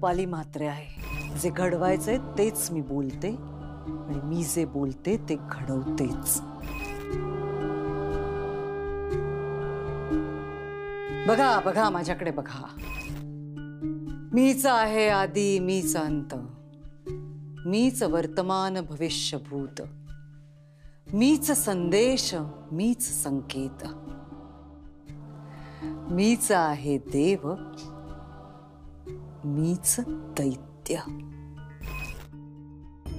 रुपाली म्हात्रे आहे। जे घडवायचे तेच मी बोलते आणि मी जे बोलते ते घडवतेच। बघा बघा माझ्याकडे बघा। मीच आहे आदि, मीच अंत, मीच वर्तमान भविष्य भूत, मीच संदेश, मीच संकेत, मीच आहे देव, मीच दैत्य।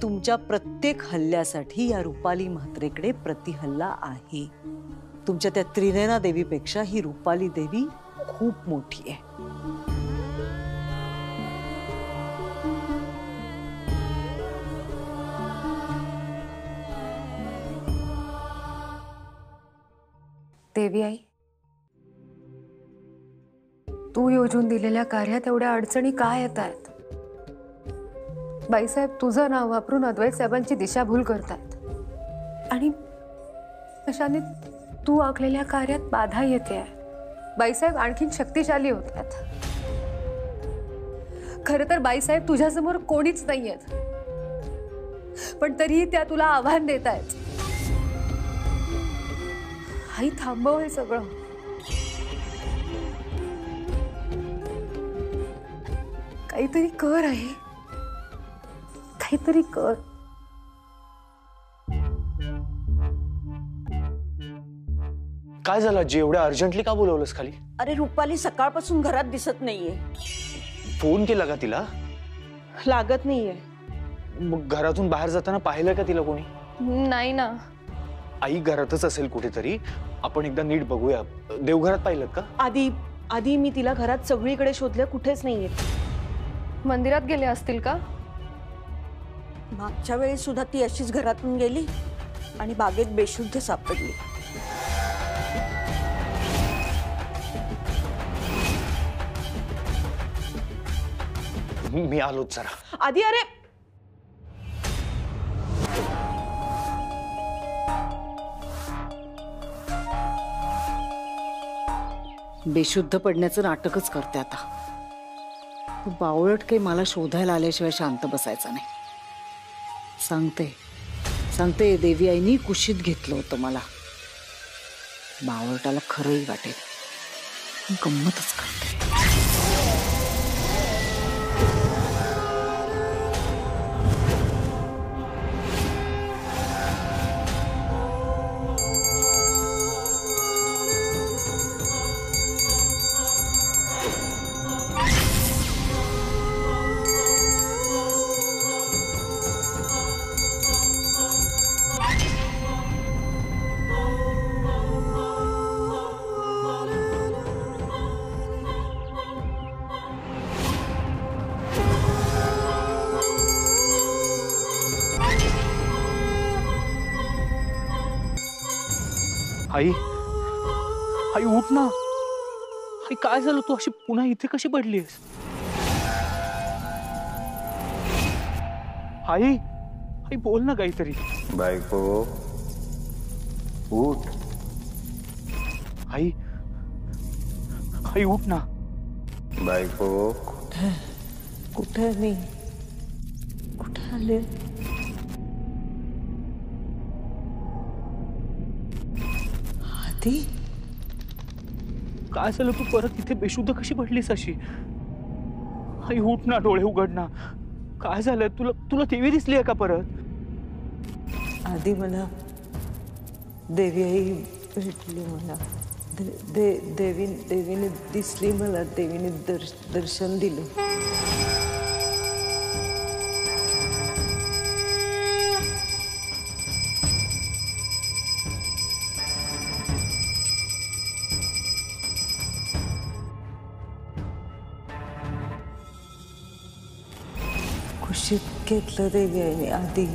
तुमच्या प्रत्येक हल्ल्यासाठी या रुपाली म्हात्रेकडे प्रतिहल्ला आहे। तुमच्या त्या त्रिनयना देवीपेक्षा ही रुपाली देवी खूप मोठी आहे। देवी आई, तू योजून दिलेल्या कार्यात एवढ्या अडचणी काय येत आहेत? बाईसाहेब तुझं नाव वापरून अद्वैत साहेबांची दिशाभूल करतात आणि अशाने तू आखलेल्या कार्यात बाधा येते आहे। बाईसाहेब आणखीन शक्तिशाली होतात। खरं तर बाईसाहेब तुझ्यासमोर कोणीच नाहीयेत, पण तरीही त्या तुला आव्हान देत आहेत। आई थांबव हे सगळं। काहीतरी कर आहे, काहीतरी कर। काय झालं आजी? एवढ्या अर्जंटली का बोलवलंस खाली? अरे रुपाली सकाळपासून घरात दिसत नाहीये। फोन केला का तिला? लागत नाहीये। मग घरातून बाहेर जाताना पाहिलं का तिला कोणी? नाही ना। आई घरातच असेल कुठेतरी, आपण एकदा नीट बघूया। देवघरात पाहिलं का? आधी मी तिला घरात सगळीकडे शोधलं, कुठेच नाहीये। मंदिरात गेले असतील का? मागच्या वेळी सुद्धा ती अशीच घरातून गेली आणि बागेत बेशुद्ध सापडली। मी आलोच जरा। आधी अरे बेशुद्ध पडण्याचं नाटकच करते आता। बावळट काही मला शोधायला आल्याशिवाय शांत बसायचा नाही। सांगते देवी आईनी कुशीत घेतलं होतं मला। बावळटाला खरंही वाटेल, गंमतच करते। आई, आई उठ ना। आई काय झालं? तू अशी पुन्हा इथे कशी पडलीस? आई, आई बोल ना काहीतरी। बायको उठ। आई, आई उठ ना। बायको कुठे मी कुठे आले? काय झालं? तू परत इथे बेशुद्ध कशी पडलीस अशी? आई उठ ना, डोळे उघड ना। काय झालं? तुला देवी दिसली आहे का परत? आधी मला देवी आई भेटली। मला देवीने दिसली। मला देवीने दर्शन दिलं। कुशीत घेतलं देवी आईने आधी।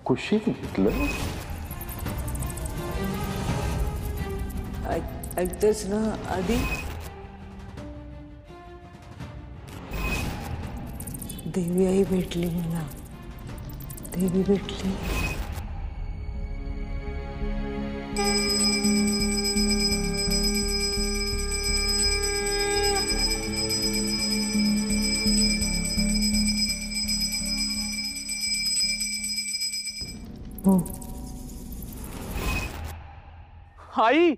कुशीत घेतलं? ऐकतेस ना आधी? देवी आई भेटली मला। देवी भेटली। आई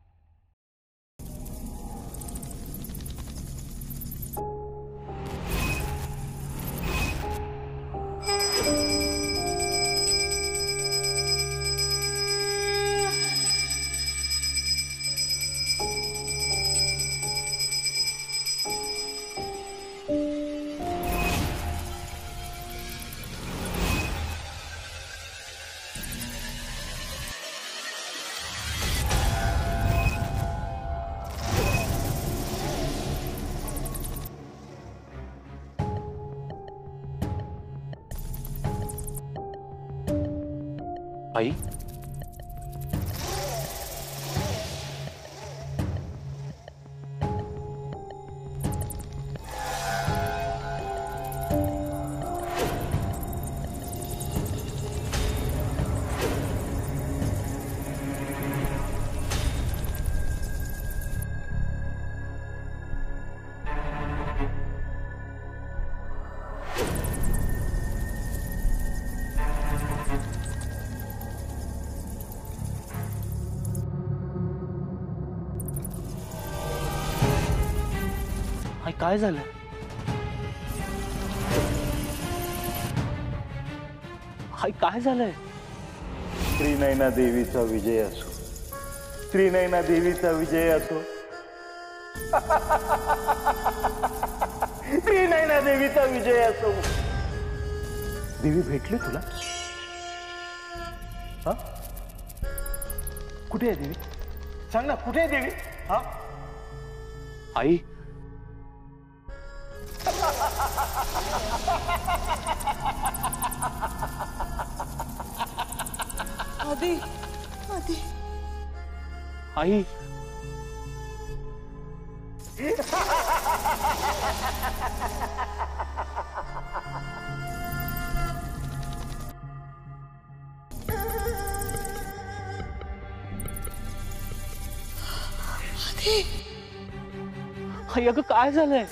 आई आई काय झालं? आई काय झालंय? त्रिनयना देवीचा विजय असो, त्रिनयना देवीचा विजय असो, त्रिनयना देवीचा विजय असो. देवी भेटली तुला? हा? कुठे आहे देवी? सांग ना, कुठे आहे देवी? हा? आई आधी आधी आई आई अगं काय झालंय?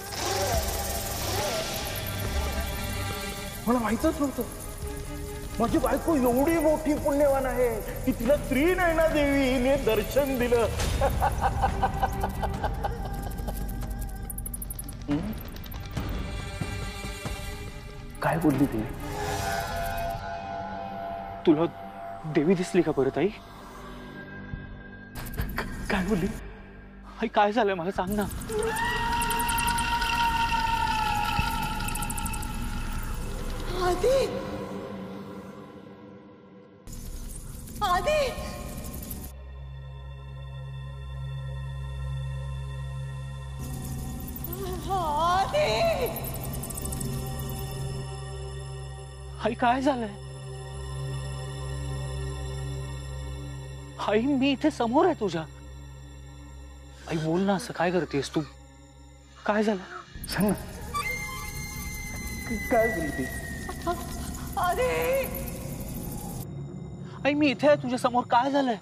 मला माहितच नव्हतं. माझी बायको एवढी मोठी पुण्यवान आहे की तिला त्रिनयना देवीने दर्शन दिलं. काय बोलली ती? तुला देवी दिसली का परत आई? काय बोलली? आई काय झालंय मला सांग ना. आधी आधी आधी आई काय झालंय? आई मी इथे समोर आहे तुझ्या. आई बोल ना, असं काय करतेस तू? काय झालं? सांग ना, काय बोलली ती? आधी आई मी इथे आहे तुझ्या समोर. काय झालंय?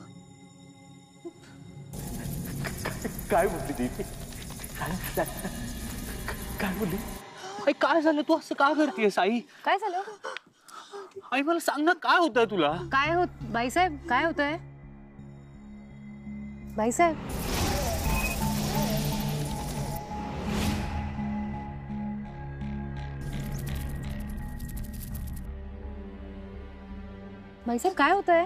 काय बोलली ती? काय बोलली? आई काय झालं? तू असं का करतेस आई? काय झालं? आई मला सांग ना, काय होतंय तुला? काय होत बाईसाहेब? काय होतंय बाईसाहेब? बाईसाहेब काय होतंय?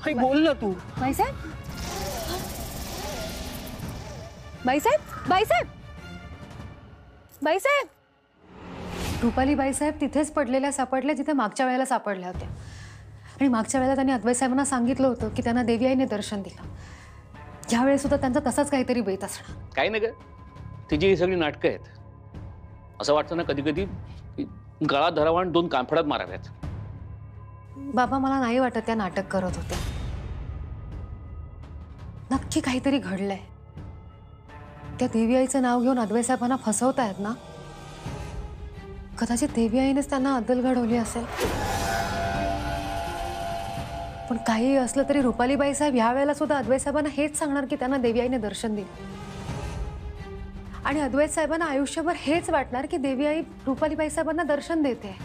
आई बोल ना तू. बाईसाहेब बाईसाहेब बाईसाहेब बाईसाहेब रुपाली बाईसाहेब तिथेच पडलेल्या सापडल्या जिथे मागच्या वेळेला सापडल्या होत्या. आणि मागच्या वेळेला त्यांनी अद्वैत साहेबांना सांगितलं होतं की त्यांना देवी आईने दर्शन दिलं. यावेळेस सुद्धा त्यांचा तसाच काहीतरी बेत असणार. काही नाही ग, तिची ही सगळी नाटकं आहेत. असं वाटतं ना कधी कधी गळा धरावा आणि 2 कानफडात माराव्यात. बाबा मला नाही वाटत त्या नाटक करत होत्या. नक्की काहीतरी घडलंय. त्या देवी आईचं नाव घेऊन अद्वैत साहेबांना फसवतायत ना. कदाचित देवी आईनेच त्यांना अद्दल घडवली असेल. पण काही असलं तरी रुपालीबाई साहेब ह्या वेळेला सुद्धा अद्वैत साहेबांना हेच सांगणार की त्यांना देवी आईने दर्शन दिलं. आणि अद्वैत साहेबांना आयुष्यभर हेच वाटणार की देवी आई रुपालीबाई साहेबांना दर्शन देते.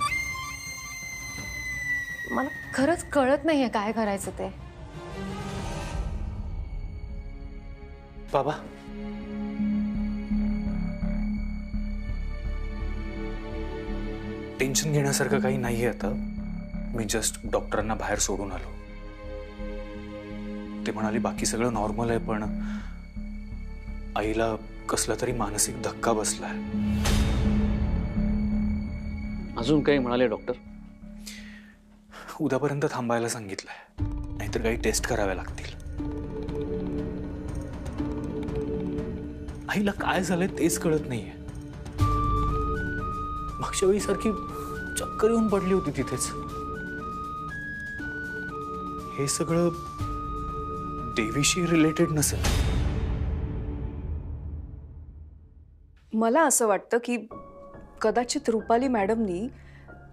मला खरंच कळत नाहीये काय करायचं ते. बाबा, टेन्शन घेण्यासारखं काही नाहीये आता. मी जस्ट डॉक्टरांना बाहेर सोडून आलो. ते म्हणाले बाकी सगळं नॉर्मल आहे, पण आईला कसला तरी मानसिक धक्का बसलाय. अजून काही म्हणाले डॉक्टर? उद्यापर्यंत थांबायला सांगितलंय, नाहीतर काही टेस्ट कराव्या लागतील. आईला काय झालंय तेच कळत नाहीये. मागच्या वेळी सारखी चक्कर येऊन पडली होती तिथेच. हे सगळं देवीशी रिलेटेड नसेल. मला असं वाटतं की कदाचित रुपाली मॅडमनी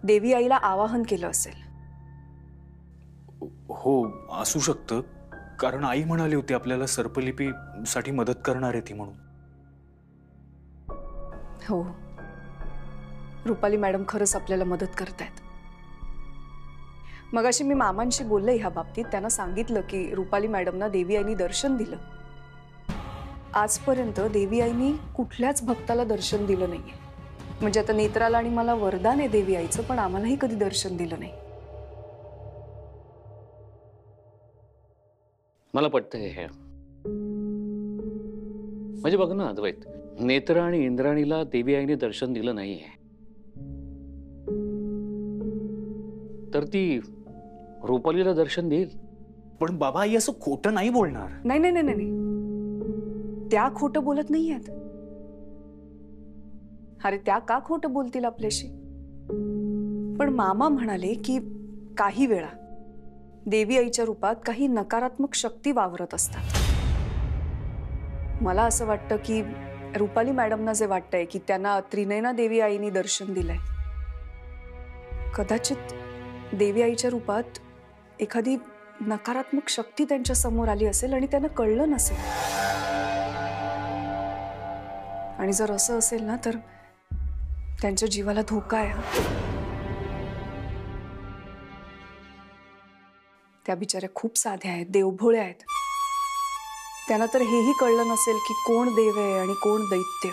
देवी आईला आवाहन केलं असेल. हो, असू शकतं. कारण आई म्हणाली होती आपल्याला सर्पलिपीसाठी मदत करणार आहे ती म्हणून. हो, रुपाली मॅडम खरंच आपल्याला मदत करतायत. मगाशी मी मामांशी बोलले ह्या बाबतीत. त्यांना सांगितलं की रुपाली मॅडमना देवी आईनी दर्शन दिलं. आजपर्यंत देवी आईनी कुठल्याच भक्ताला दर्शन दिलं नाहीये. म्हणजे आता नेत्राला आणि मला वरदान आहे देवी आईचं, पण आम्हालाही कधी दर्शन दिलं नाही. मला पटतंय हे. म्हणजे बघ ना अद्वैत, नेत्र आणि इंद्राणीला देवी आईने दर्शन दिलं नाहीये, तर ती रुपालीला दर्शन देईल. पण बाबा, आई असं खोटं नाही बोलणार. नाही नाही नाही नाही, त्या खोटं बोलत नाहीयेत. अरे त्या का खोटं बोलतील आपल्याशी? पण मामा म्हणाले की काही वेळा देवी आईच्या रूपात काही नकारात्मक शक्ती वावरत असतात. मला असं वाटतं की रुपाली मॅडमना जे वाटतंय की त्यांना त्रिनयना देवी आईनी दर्शन दिलंय, कदाचित देवी आईच्या रूपात एखादी नकारात्मक शक्ती त्यांच्या समोर आली असेल आणि त्यांना कळलं नसेल. आणि जर असं असेल ना, तर त्यांच्या जीवाला धोका आहे. त्या बिचाऱ्या खूप साध्या आहेत, देवभोळ्या आहेत. त्यांना तर हेही कळलं नसेल की कोण देव आहे आणि कोण दैत्य.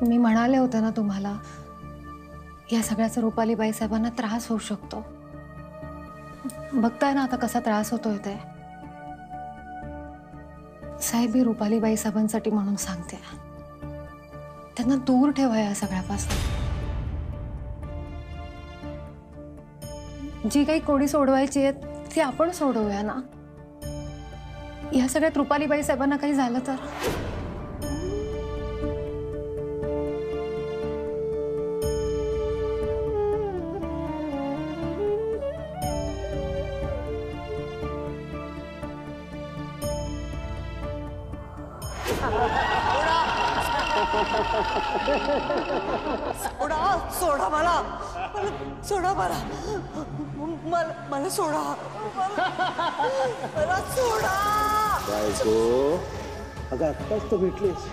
मी म्हणाले होते ना तुम्हाला, या सगळ्याचा रुपालीबाई साहेबांना त्रास होऊ शकतो. बघताय ना आता कसा त्रास होतोय ते. साहेब, मी रुपालीबाई साहेबांसाठी म्हणून सांगते, त्यांना दूर ठेवा या सगळ्यापासून. जी काही कोडी सोडवायची आहेत ती आपण सोडवूया ना. या सगळ्यात रुपालीबाई साहेबांना काही झालं तर? सोडा मला, सोडा मला, मला सोडा, मला सोडा. बायको, अगं आत्ताच तर भेटलीस,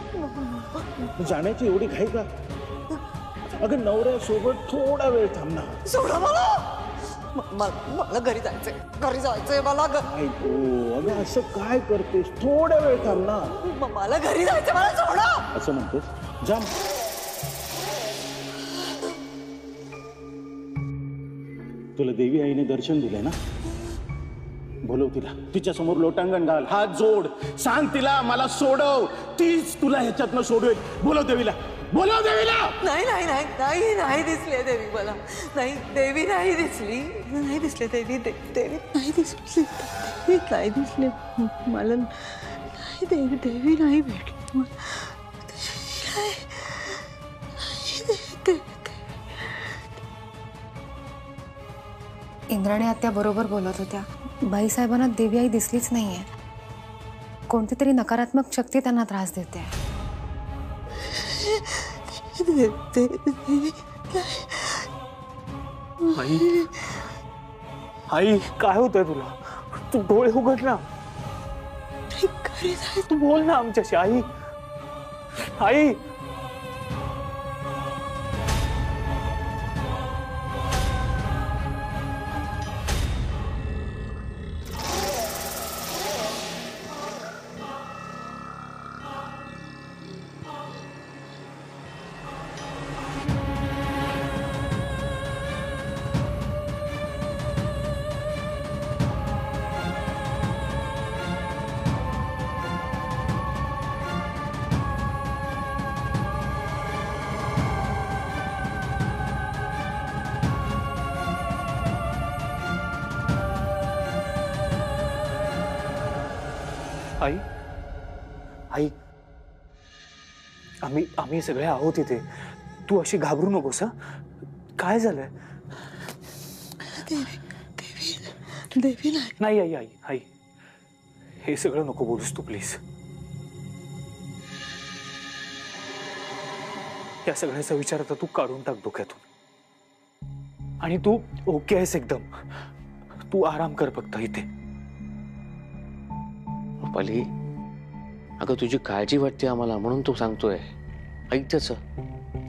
जाण्याची एवढी घाई का? अगं नवऱ्यासोबत थोडा वेळ थांबणार. सोडा मला, मला घरी जायचंय, घरी जायचंय मला. बायको, अगं असं काय करतेस? थोडा वेळ थांबणार. मला घरी जायचंय, मला सोडा. असं म्हणतेस? जा. तुला देवी आईने दर्शन दिलंय ना? बोलव तिला, तिच्या समोर लोटांगण घाल, हात जोड, सांग तिला मला सोडव, तीच तुला ह्याच्यातनं सोडवेल. बोलव देवीला, बोलव देवीला. नाही नाही नाही नाही नाही दिसली देवी मला. नाही देवी नाही दिसली, नाही दिसली देवी. देवी नाही दिसली, देवी नाही दिसली मला. नाही देवी, देवी नाही भेटली मला. इंद्राणी आत्या बरोबर बोलत होत्या. बाईसाहेबांना देवी आई दिसलीच नाहीये. कोणती तरी नकारात्मक शक्ती त्यांना त्रास देते. आई, आई काय होतंय तुला? तू डोळे उघड ना, तू बोल ना आमच्याशी. आई, आई. आई, आई, आम्ही सगळे आहोत इथे. तू अशी घाबरू नकोस. काय झालंय? देवी, देवी, देवी नाही. नाही आई, आई, आई, हे सगळं नको बोलूस तू प्लीज. या सगळ्याचा विचार आता तू काढून टाक डोक्यातून. आणि तू ओके आहेस एकदम. तू आराम कर फक्त इथे. रुपाली, अगं तुझी काळजी वाटते आम्हाला म्हणून तू सांगतोय. ऐक त्याचं.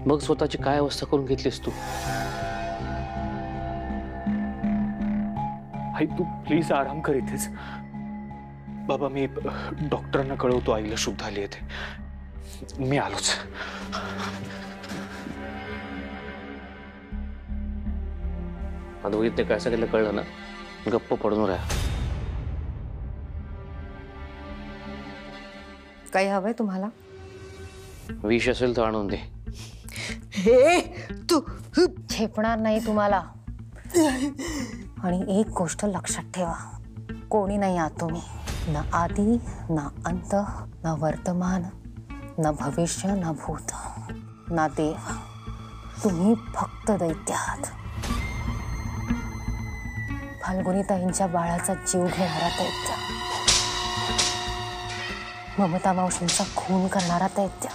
मग स्वतःची काय अवस्था करून घेतलीस तू? आई तू प्लीज आराम कर इथेच. बाबा मी डॉक्टरांना कळवतो आईला शुद्ध आली येते. मी आलोच. आता ते काय सगळं कळलं ना, गप्प पडून राहा. काही हवंय तुम्हाला? विष असेल तर आणून दे. हे तू झेपणार नाही तुम्हाला. आणि एक गोष्ट लक्षात ठेवा, कोणी नाही आहात तुम्ही. ना आधी, ना अंत, ना वर्तमान, ना भविष्य, ना भूत, ना देव. तुम्ही फक्त दैत्य आहात. फाल्गुनीताईंच्या बाळाचा जीव घेणारा दैत्य, ममता मावशींचा खून करणारा दैत्य.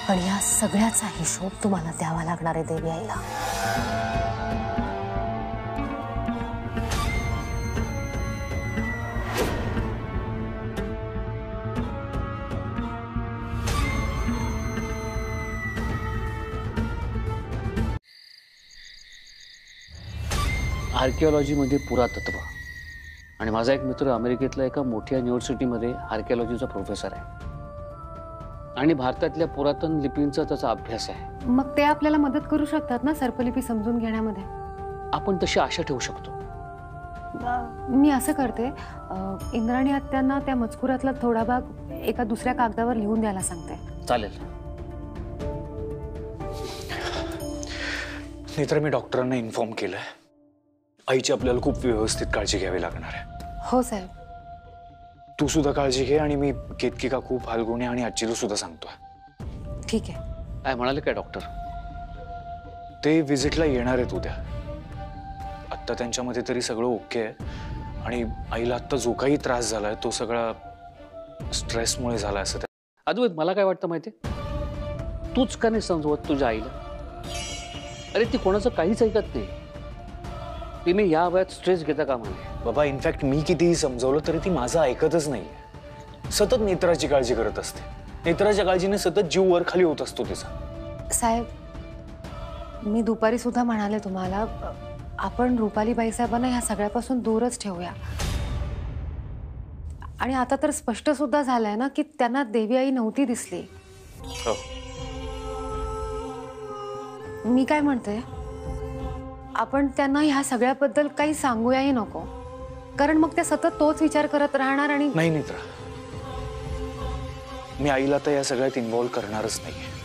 आणि या सगळ्याचा हिशोब तुम्हाला द्यावा लागणार आहे देवी आईला. आर्किओलॉजीमध्ये पुरातत्व. आणि माझा एक मित्र अमेरिकेतल्या एका मोठ्या युनिव्हर्सिटीमध्ये आर्किओलॉजीचा प्रोफेसर आहे. आणि भारतातल्या पुरातन लिपींचा त्याचा अभ्यास आहे. मग ते आपल्याला मदत करू शकतात ना सर्पलिपी समजून घेण्यामध्ये. आपण तशी आशा ठेवू शकतो. मी असं करते, इंद्राणी आत्यांना त्या मजकुरातला थोडा भाग एका दुसऱ्या कागदावर लिहून द्यायला सांगते. चालेल. नाही तर मी डॉक्टरांना इन्फॉर्म केलंय. आईची आपल्याला खूप व्यवस्थित काळजी घ्यावी लागणार आहे. हो साहेब. तू सुद्धा काळजी घे. आणि मी केतकी काकू, फाल्गुनी आणि आजीला सुद्धा सांगतोय. ठीक आहे. काय म्हणाले काय डॉक्टर? ते विजिटला येणार आहेत उद्या. आत्ता त्यांच्यामध्ये तरी सगळं ओके आहे. आणि आईला आत्ता जो काही त्रास झालाय तो सगळा स्ट्रेसमुळे झालाय असं. अद्वैत, मला काय वाटतं माहितीये, तूच का नाही समजवत तुझ्या आईला? अरे ती कोणाचं काहीच ऐकत नाही. तिने या वयात स्ट्रेस घेता कामा नये. बाबा इनफॅक्ट मी कितीही समजवलं तरी ती माझं ऐकतच नाही. सतत नेत्राची काळजी करत असते. नेत्राच्या काळजीने सतत जीव वर खाली होत असतो तिचा. साहेब, मी दुपारी सुद्धा म्हणाले तुम्हाला, आपण रुपाली बाईसाहेबांना ह्या सगळ्यापासून दूरच ठेवूया. आणि आता तर स्पष्ट सुद्धा झालंय ना की त्यांना देवी आई नव्हती दिसली. हो. मी काय म्हणते, आपण त्यांना ह्या सगळ्याबद्दल काही सांगूयाही नको, कारण मग त्या सतत तोच विचार करत राहणार. आणि नाही नेत्रा, मी आईला तर या सगळ्यात इन्व्हॉल्व करणारच नाहीये.